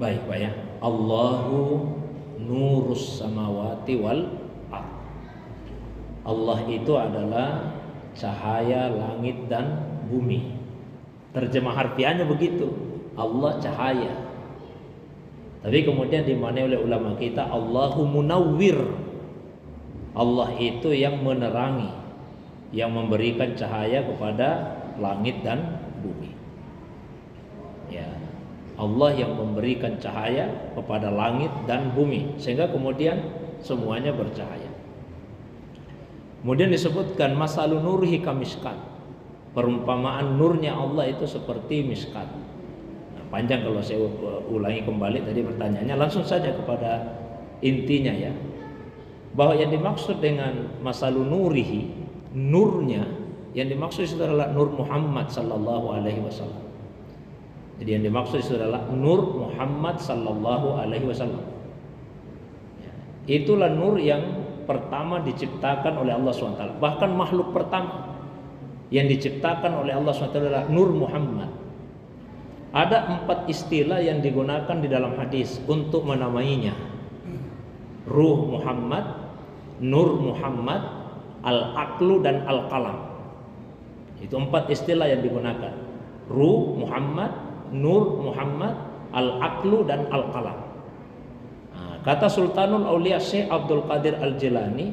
Baik Pak ya. Allahu nurus samawati wal ard. Allah itu adalah cahaya langit dan bumi. Terjemah harfiahnya begitu. Allah cahaya. Tapi kemudian dimaknai oleh ulama kita Allahu munawwir. Allah itu yang menerangi, yang memberikan cahaya kepada langit dan bumi. Ya, Allah yang memberikan cahaya kepada langit dan bumi sehingga kemudian semuanya bercahaya. Kemudian disebutkan masalun nurihi kamiskat. Perumpamaan nurnya Allah itu seperti miskat. Nah, panjang kalau saya ulangi kembali tadi pertanyaannya, langsung saja kepada intinya ya. Bahwa yang dimaksud dengan masalun nurihi, nurnya yang dimaksud itu adalah nur Muhammad sallallahu alaihi wasallam. Jadi yang dimaksud itu adalah nur Muhammad sallallahu alaihi wasallam. Itulah nur yang pertama diciptakan oleh Allah SWT. Bahkan makhluk pertama yang diciptakan oleh Allah SWT adalah nur Muhammad. Ada 4 istilah yang digunakan di dalam hadis untuk menamainya. Ruh Muhammad, nur Muhammad, al-aqlu dan al-qalam. Itu 4 istilah yang digunakan. Ruh Muhammad, nur Muhammad, al-aqlu dan al-qalam. Kata Sultanul Aulia Syekh Abdul Qadir Al-Jilani,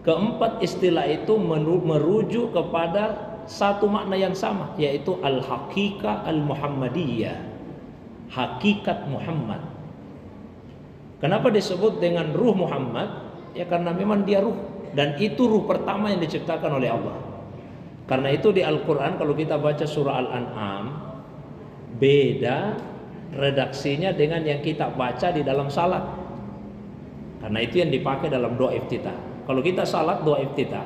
keempat istilah itu merujuk kepada satu makna yang sama, yaitu al-haqiqah al-muhammadiyah, hakikat Muhammad. Kenapa disebut dengan ruh Muhammad? Ya karena memang dia ruh, dan itu ruh pertama yang diciptakan oleh Allah. Karena itu di Al-Quran kalau kita baca surah Al-An'am, beda redaksinya dengan yang kita baca di dalam salat. Karena itu yang dipakai dalam doa iftitah. Kalau kita salat doa iftitah,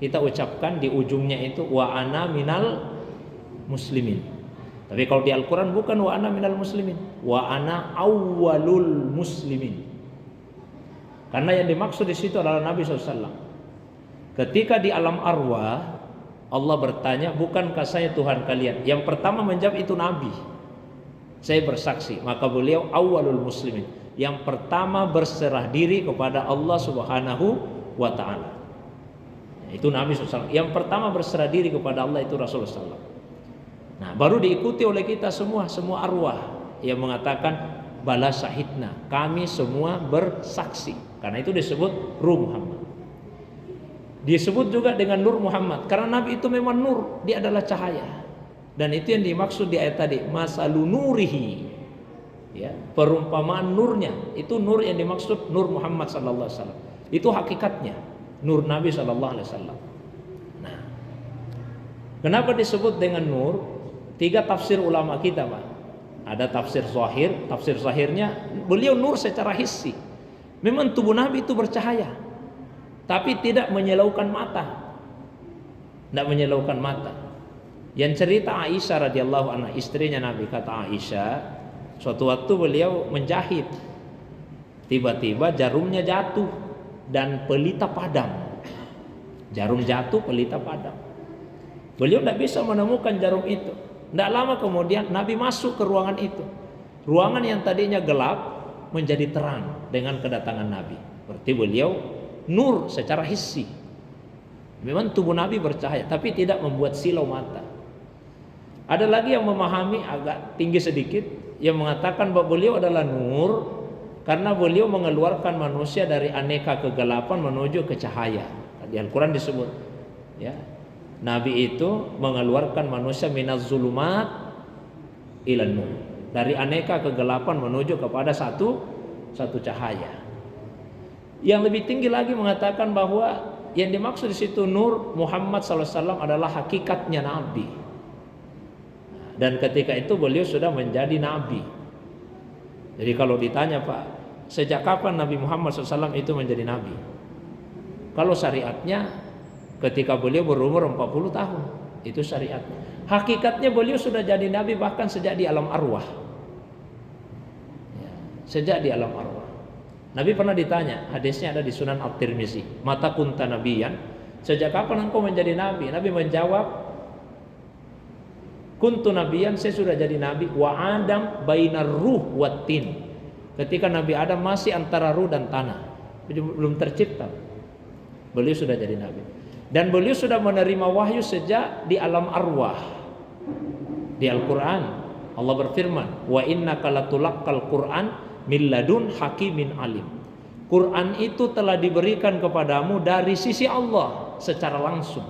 kita ucapkan di ujungnya itu wa ana minal muslimin. Tapi kalau di Al-Quran bukan wa ana minal muslimin, wa ana awwalul muslimin. Karena yang dimaksud di situ adalah Nabi SAW. Ketika di alam arwah Allah bertanya, bukankah saya Tuhan kalian? Yang pertama menjawab itu Nabi. Saya bersaksi, maka beliau awwalul muslimin, yang pertama berserah diri kepada Allah Subhanahu wa ta'ala. Itu Nabi SAW. Yang pertama berserah diri kepada Allah itu Rasulullah SAW. Nah, baru diikuti oleh kita semua arwah yang mengatakan bala syahidna, kami semua bersaksi. Karena itu disebut ruh Muhammad. Disebut juga dengan nur Muhammad karena Nabi itu memang nur, dia adalah cahaya. Dan itu yang dimaksud di ayat tadi, masalun nurihi. Ya, perumpamaan nurnya, itu nur yang dimaksud nur Muhammad sallallahu alaihi wasallam. Itu hakikatnya, nur Nabi sallallahu alaihi wasallam. Nah, kenapa disebut dengan nur? 3 tafsir ulama kita, Pak. Ada tafsir zahir, tafsir zahirnya beliau nur secara hissi. Memang tubuh Nabi itu bercahaya, tapi tidak menyilaukan mata. Tidak menyilaukan mata. Yang cerita Aisyah radhiyallahu anha, istrinya Nabi, kata Aisyah, suatu waktu beliau menjahit, tiba-tiba jarumnya jatuh dan pelita padam. Jarum jatuh, pelita padam. Beliau tidak bisa menemukan jarum itu. Tidak lama kemudian Nabi masuk ke ruangan itu. Ruangan yang tadinya gelap menjadi terang dengan kedatangan Nabi. Berarti beliau nur secara hissi. Memang tubuh Nabi bercahaya, tapi tidak membuat silau mata. Ada lagi yang memahami agak tinggi sedikit, yang mengatakan bahwa beliau adalah nur karena beliau mengeluarkan manusia dari aneka kegelapan menuju ke cahaya. Di Al-Quran disebut, ya, Nabi itu mengeluarkan manusia minaz zulumat ilan nur, dari aneka kegelapan menuju kepada satu cahaya. Yang lebih tinggi lagi mengatakan bahwa yang dimaksud di situ nur Muhammad SAW adalah hakikatnya Nabi. Dan ketika itu beliau sudah menjadi Nabi. Jadi kalau ditanya, Pak, sejak kapan Nabi Muhammad SAW itu menjadi Nabi? Kalau syariatnya ketika beliau berumur 40 tahun, itu syariatnya. Hakikatnya beliau sudah jadi Nabi bahkan sejak di alam arwah. Ya, sejak di alam arwah. Nabi pernah ditanya, hadisnya ada di Sunan At-Tirmizi, mata kunta nabiyan, sejak kapan engkau menjadi Nabi? Nabi menjawab, Kuntu nabiyan, saya sudah jadi nabi. Wa Adam bainar ruh wat tin. Ketika Nabi Adam masih antara ruh dan tanah, belum tercipta, beliau sudah jadi nabi. Dan beliau sudah menerima wahyu sejak di alam arwah. Di Al-Quran Allah berfirman, wa innaka latulaqqal Qur'an min ladun hakimin alim. Quran itu telah diberikan kepadamu dari sisi Allah secara langsung.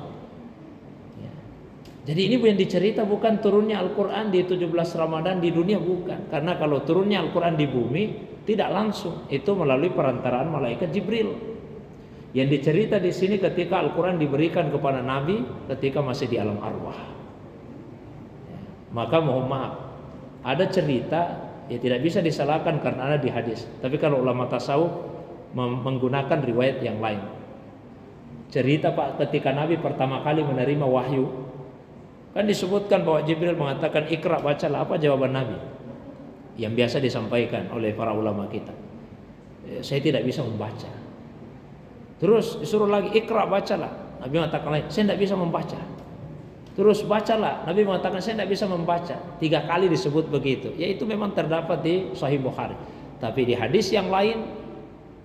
Jadi ini yang dicerita bukan turunnya Al-Quran di 17 Ramadan di dunia, bukan. Karena kalau turunnya Al-Quran di bumi tidak langsung, itu melalui perantaraan malaikat Jibril. Yang dicerita di sini ketika Al-Quran diberikan kepada Nabi ketika masih di alam arwah. Maka mohon maaf, ada cerita ya tidak bisa disalahkan karena ada di hadis. Tapi kalau ulama tasawuf menggunakan riwayat yang lain. Cerita Pak ketika Nabi pertama kali menerima wahyu, kan disebutkan bahwa Jibril mengatakan ikra, bacalah. Apa jawaban Nabi? Yang biasa disampaikan oleh para ulama kita, saya tidak bisa membaca. Terus disuruh lagi ikra, bacalah. Nabi mengatakan lain, saya tidak bisa membaca. Terus bacalah. Nabi mengatakan saya tidak bisa membaca. 3 kali disebut begitu. Yaitu memang terdapat di Sahih Bukhari. Tapi di hadis yang lain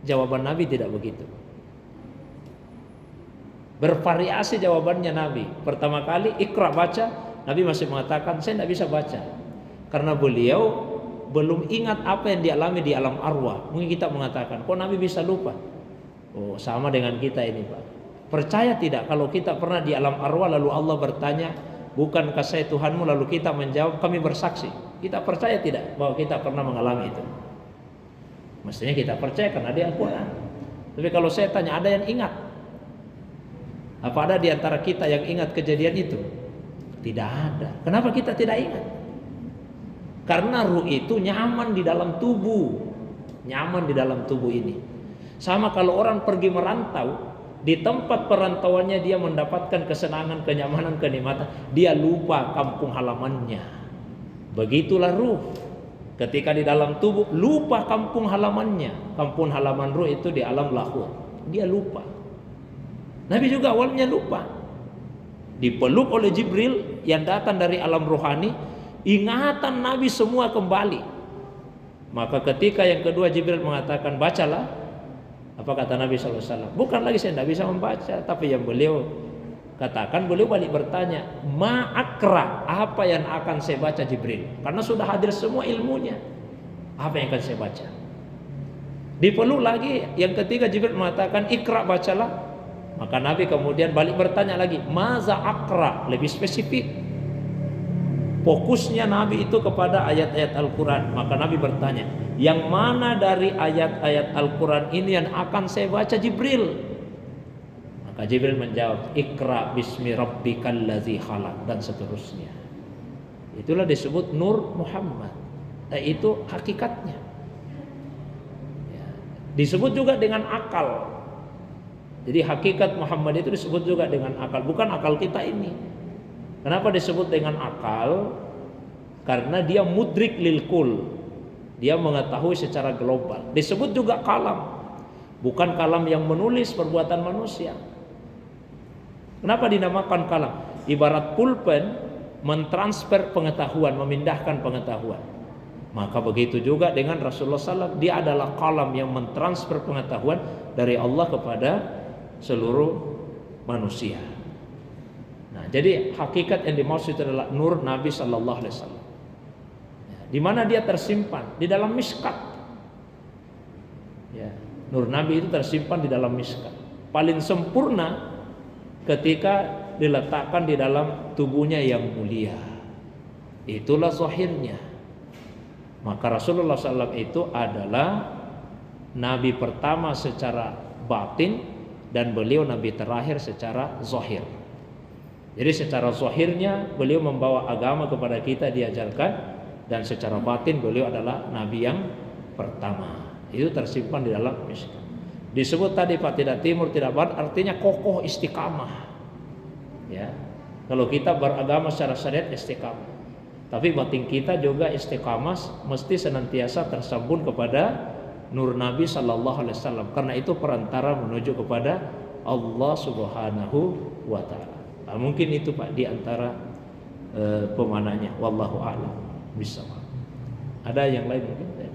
jawaban Nabi tidak begitu. Bervariasi jawabannya Nabi. Pertama kali ikra, baca. Nabi masih mengatakan saya tidak bisa baca. Karena beliau belum ingat apa yang dialami di alam arwah. Mungkin kita mengatakan, kok Nabi bisa lupa? Oh, sama dengan kita ini Pak. Percaya tidak kalau kita pernah di alam arwah lalu Allah bertanya, bukankah saya Tuhanmu? Lalu kita menjawab, kami bersaksi. Kita percaya tidak bahwa kita pernah mengalami itu? Mestinya kita percaya karena di Al-Quran. Tapi kalau saya tanya, ada yang ingat? Apa ada di antara kita yang ingat kejadian itu? Tidak ada. Kenapa kita tidak ingat? Karena ruh itu nyaman di dalam tubuh. Nyaman di dalam tubuh ini. Sama kalau orang pergi merantau, di tempat perantauannya dia mendapatkan kesenangan, kenyamanan, kenikmatan, dia lupa kampung halamannya. Begitulah ruh. Ketika di dalam tubuh, lupa kampung halamannya. Kampung halaman ruh itu di alam lahur. Dia lupa. Nabi juga awalnya lupa. Dipeluk oleh Jibril yang datang dari alam rohani, ingatan Nabi semua kembali. Maka ketika yang kedua Jibril mengatakan bacalah, apa kata Nabi SAW? Bukan lagi saya tidak bisa membaca, tapi yang beliau katakan, beliau balik bertanya, ma'akra, apa yang akan saya baca Jibril? Karena sudah hadir semua ilmunya. Apa yang akan saya baca? Dipeluk lagi, yang ketiga Jibril mengatakan ikra, bacalah. Maka Nabi kemudian balik bertanya lagi, maza akra, lebih spesifik. Fokusnya Nabi itu kepada ayat-ayat Al-Quran. Maka Nabi bertanya, yang mana dari ayat-ayat Al-Quran ini yang akan saya baca Jibril? Maka Jibril menjawab, ikra bismi rabbikal ladzi khalaq, dan seterusnya. Itulah disebut Nur Muhammad. Itu hakikatnya. Ya. Disebut juga dengan akal. Jadi hakikat Muhammad itu disebut juga dengan akal, bukan akal kita ini. Kenapa disebut dengan akal? Karena dia mudrik lil kul. Dia mengetahui secara global. Disebut juga kalam. Bukan kalam yang menulis perbuatan manusia. Kenapa dinamakan kalam? Ibarat pulpen mentransfer pengetahuan, memindahkan pengetahuan. Maka begitu juga dengan Rasulullah SAW. Dia adalah kalam yang mentransfer pengetahuan dari Allah kepada seluruh manusia. Nah, jadi hakikat yang dimaksud adalah nur Nabi Sallallahu Alaihi Wasallam. Di mana dia tersimpan? Di dalam miskat. Ya, nur Nabi itu tersimpan di dalam miskat. Paling sempurna ketika diletakkan di dalam tubuhnya yang mulia. Itulah zahirnya. Maka Rasulullah SAW itu adalah Nabi pertama secara batin, dan beliau Nabi terakhir secara zahir. Jadi secara zahirnya beliau membawa agama kepada kita, diajarkan, dan secara batin beliau adalah Nabi yang pertama. Itu tersimpan di dalam miskat. Disebut tadi Pak, tidak timur tidak barat, artinya kokoh, istiqamah. Ya, kalau kita beragama secara syariat istiqamah, tapi batin kita juga istiqamah, mesti senantiasa tersambung kepada nur Nabi Sallallahu Alaihi Wasallam. Karena itu perantara menuju kepada Allah Subhanahu Wa Taala. Nah, mungkin itu Pak di antara pemanahnya. Wallahu a'lam bishawab. Ada yang lain mungkin? Ya,